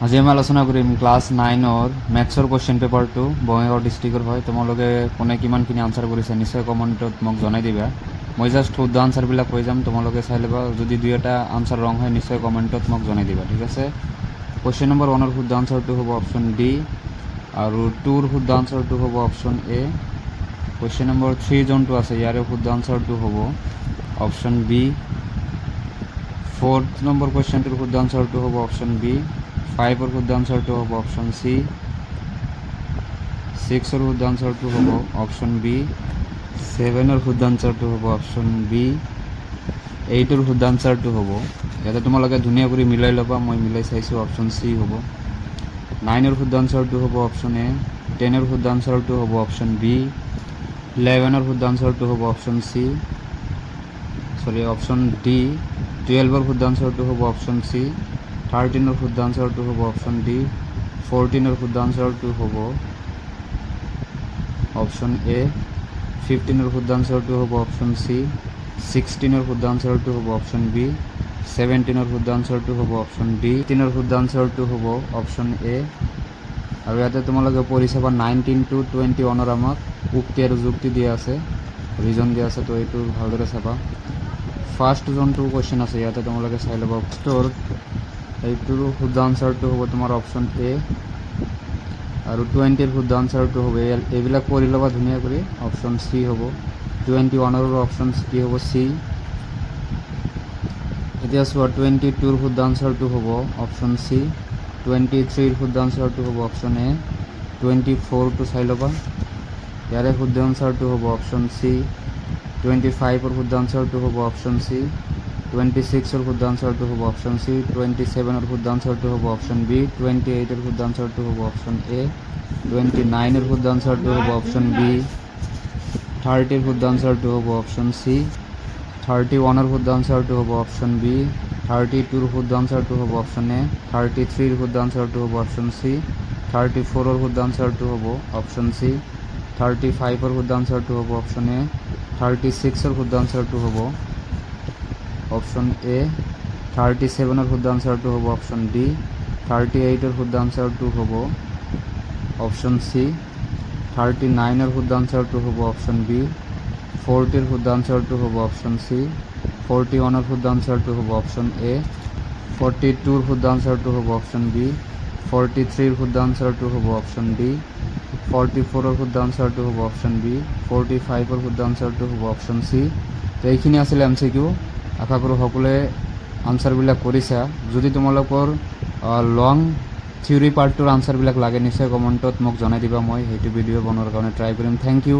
আজি আমি আলোচনা কৰিম ক্লাছ 9ৰ মেথছৰ কুৱেশ্যন পেপাৰটো বঙাইগাঁও ডিষ্ট্ৰিক্টৰ হয়। তোমালোকে কোনে কিমানখিনি আনচাৰ কৰিছে নিশ্চয় কমেণ্টত মোক জনাই দিবা। মই জাষ্ট শুদ্ধ আনচাৰবিলাক কৈ যাম, তোমালোকে চাই ল'বা। যদি দুই এটা আনচাৰ ৰং হয় নিশ্চয় কমেণ্টত মোক জনাই দিবা, ঠিক আছে। কুৱেশ্যন নম্বৰ 1ৰ শুদ্ধ আনচাৰটো হ'ব অপশ্যন ডি আৰু 2ৰ শুদ্ধ আনচাৰটো হ'ব অপশ্যন এ। কুৱেশ্যন নম্বৰ 3 যোনটো আছে ইয়াৰে শুদ্ধ আনচাৰটো হ'ব অপশ্যন বি। 4th নম্বৰ কুৱেশ্যনটোৰ শুদ্ধ আনচাৰটো হ'ব অপশ্যন বি। 5ৰ শুদ্ধ আনচাৰটো হ'ব অপশ্যন চি। 6ৰ শুদ্ধ আনচাৰটো হ'ব অপশ্যন বি। 7ৰ শুদ্ধ আনচাৰটো হ'ব অপশ্যন বি। 8ৰ শুদ্ধ আনচাৰটো হ'ব, ইয়াতে তোমালোকে ধুনীয়া কৰি মিলাই ল'বা, মই মিলাই চাইছোঁ, অপশ্যন চি হ'ব। 9ৰ শুদ্ধ আনচাৰটো হ'ব অপশ্যন এ। 10ৰ শুদ্ধ আনচাৰটো হ'ব অপশ্যন বি। 11ৰ শুদ্ধ আনচাৰটো হ'ব অপশ্যন অপশ্যন ডি। 12ৰ শুদ্ধ আনচাৰটো হ'ব অপশ্যন চি। 13ৰ শুদ্ধ আনচাৰটো হ'ব অপশ্যন ডি। 14ৰ শুদ্ধ আনচাৰটো হ'ব অপশ্যন এ। 15ৰ শুদ্ধ আনচাৰটো হ'ব অপশ্যন চি। 16ৰ শুদ্ধ আনচাৰটো হ'ব অপশ্যন বি। 17ৰ শুদ্ধ আনচাৰটো হ'ব অপশ্যন ডি। 18ৰ শুদ্ধ আনচাৰটো হ'ব অপশ্যন এ। আৰু ইয়াতে তোমালোকে পঢ়ি চাবা 19 to 21ৰ আমাক উক্তি আৰু যুক্তি দিয়া আছে, ৰিজন দিয়া আছে, তো এইটো ভালদৰে চাবা। ফাৰ্ষ্ট যোনটো কুৱেশ্যন আছে ইয়াতে তোমালোকে চাই ল'বা। এইটোৰ শুদ্ধ আনচাৰটো হ'ব তোমাৰ অপশ্যন এ আৰু 20ৰ শুদ্ধ আনচাৰটো হ'ব এইবিলাক পঢ়ি ল'বা ধুনীয়া কৰি, অপশ্যন চি হ'ব। 21ৰ অপশ্যন কি হ'ব চি। এতিয়া চোৱা 22ৰ শুদ্ধ আনচাৰটো হ'ব অপশ্যন চি। 23ৰ শুদ্ধ আনচাৰটো হ'ব অপশ্যন এ। 24টো চাই ল'বা, ইয়াৰে শুদ্ধ আনচাৰটো হ'ব অপশ্যন চি। 25ৰ শুদ্ধ আনচাৰটো হ'ব অপশ্যন চি। 26ৰ শুদ্ধ আনচাৰটো হ'ব অপশ্যন চি। 27ৰ শুদ্ধ আনচাৰটো হ'ব অপশ্যন বি। 28ৰ শুদ্ধ আনচাৰটো হ'ব অপশ্যন এ। 29ৰ শুদ্ধ আনচাৰটো হ'ব অপশ্যন বি। 30ৰ শুদ্ধ আনচাৰটো হ'ব অপশ্যন চি। 31ৰ শুদ্ধ আনচাৰটো হ'ব অপশ্যন বি। 32ৰ শুদ্ধ আনচাৰটো হ'ব অপশ্যন এ। 33ৰ শুদ্ধ আনচাৰটো হ'ব অপশ্যন চি। 34ৰ শুদ্ধ আনচাৰটো হ'ব অপশ্যন চি। 35ৰ শুদ্ধ আনচাৰটো হ'ব অপশ্যন এ। 36ৰ শুদ্ধ আনচাৰটো হ'ব অপশ্যন এ। 37ৰ শুদ্ধ আনচাৰটো হ'ব অপশ্যন ডি। 38ৰ শুদ্ধ আনচাৰটো হ'ব অপশ্যন চি। 39ৰ শুদ্ধ আনচাৰটো হ'ব অপশ্যন বি। 40ৰ শুদ্ধ আনচাৰটো হ'ব অপশ্যন চি। 41ৰ শুদ্ধ আনচাৰটো হ'ব অপশ্যন এ। 42ৰ শুদ্ধ আনচাৰটো হ'ব অপশ্যন বি। 43ৰ শুদ্ধ আনচাৰটো হ'ব অপশ্যন ডি। 44ৰ শুদ্ধ আনচাৰটো হ'ব অপশ্যন বি। 45ৰ শুদ্ধ আনচাৰটো হ'ব অপশ্যন চি। তো এইখিনি আছিলে MCQ। আশা কৰোঁ সকলোৱে আনচাৰবিলাক কৰিছা। যদি তোমালোকৰ লং থিয়ৰী পাৰ্টটোৰ আনচাৰবিলাক লাগে নিশ্চয় কমেণ্টত মোক জনাই দিবা, মই সেইটো ভিডিঅ' বনোৱাৰ কাৰণে ট্ৰাই কৰিম। Thank U.